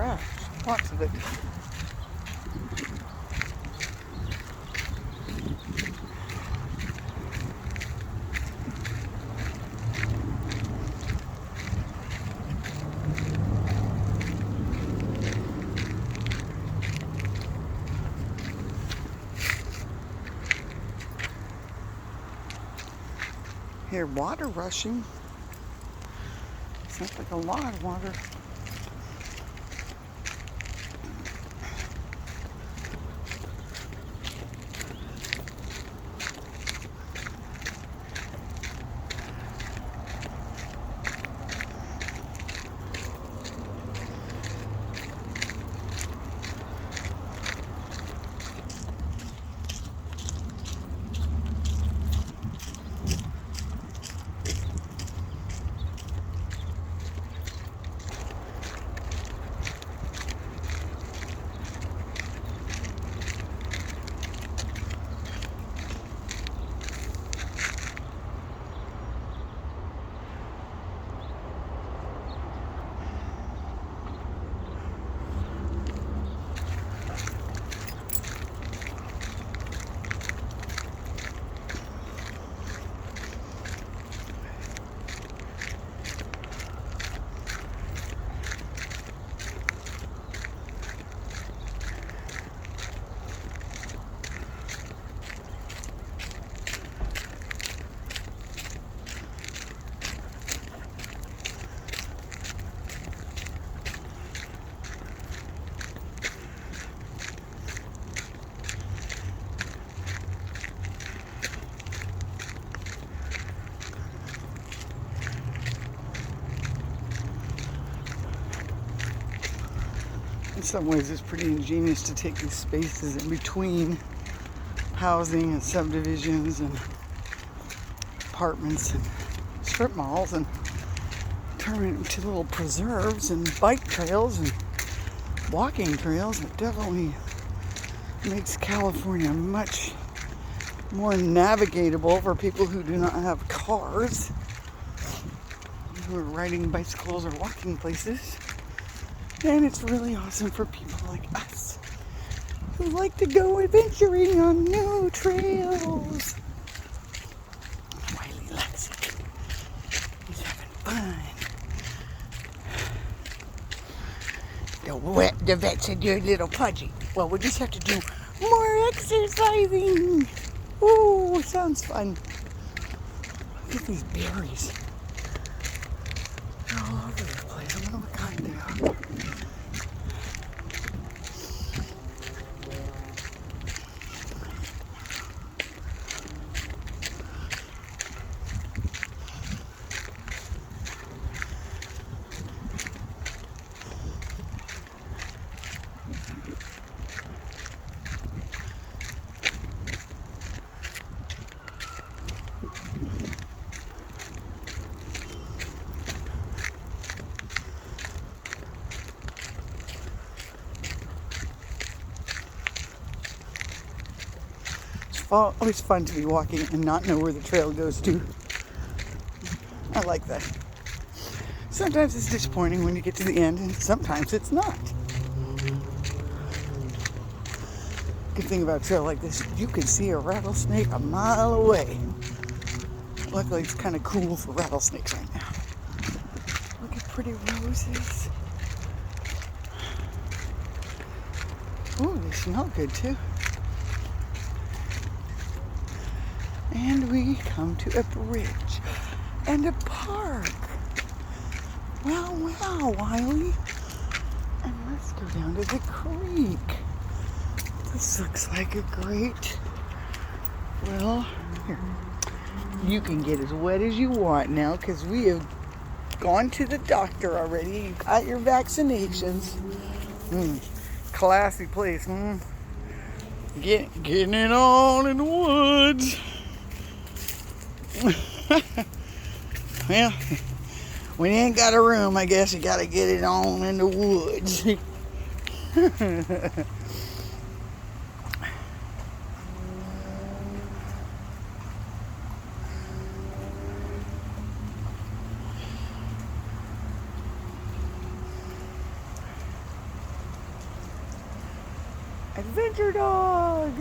trash. Lots of it. Hear water rushing. Sounds like a lot of water. In some ways, it's pretty ingenious to take these spaces in between housing and subdivisions and apartments and strip malls and turn it into little preserves and bike trails and walking trails. It definitely makes California much more navigatable for people who do not have cars, who are riding bicycles or walking places. And it's really awesome for people like us who like to go adventuring on new trails. Wiley likes it. He's having fun. The vet said you're a little pudgy. Well, we just have to do more exercising. Ooh, sounds fun. Look at these berries. They're all over the place. I wonder what kind they are. Always fun to be walking and not know where the trail goes to. I like that. Sometimes it's disappointing when you get to the end, and sometimes it's not. Good thing about a trail like this, you can see a rattlesnake a mile away. Luckily, it's kind of cool for rattlesnakes right now. Look at pretty roses. Ooh, they smell good too. And we come to a bridge and a park. Wow, Wiley. And let's go down to the creek. This looks like a great, well, here. You can get as wet as you want now because we have gone to the doctor already. You got your vaccinations. Classy place. Getting it on in the woods. Well, when you ain't got a room, I guess you gotta get it on in the woods. Adventure dog!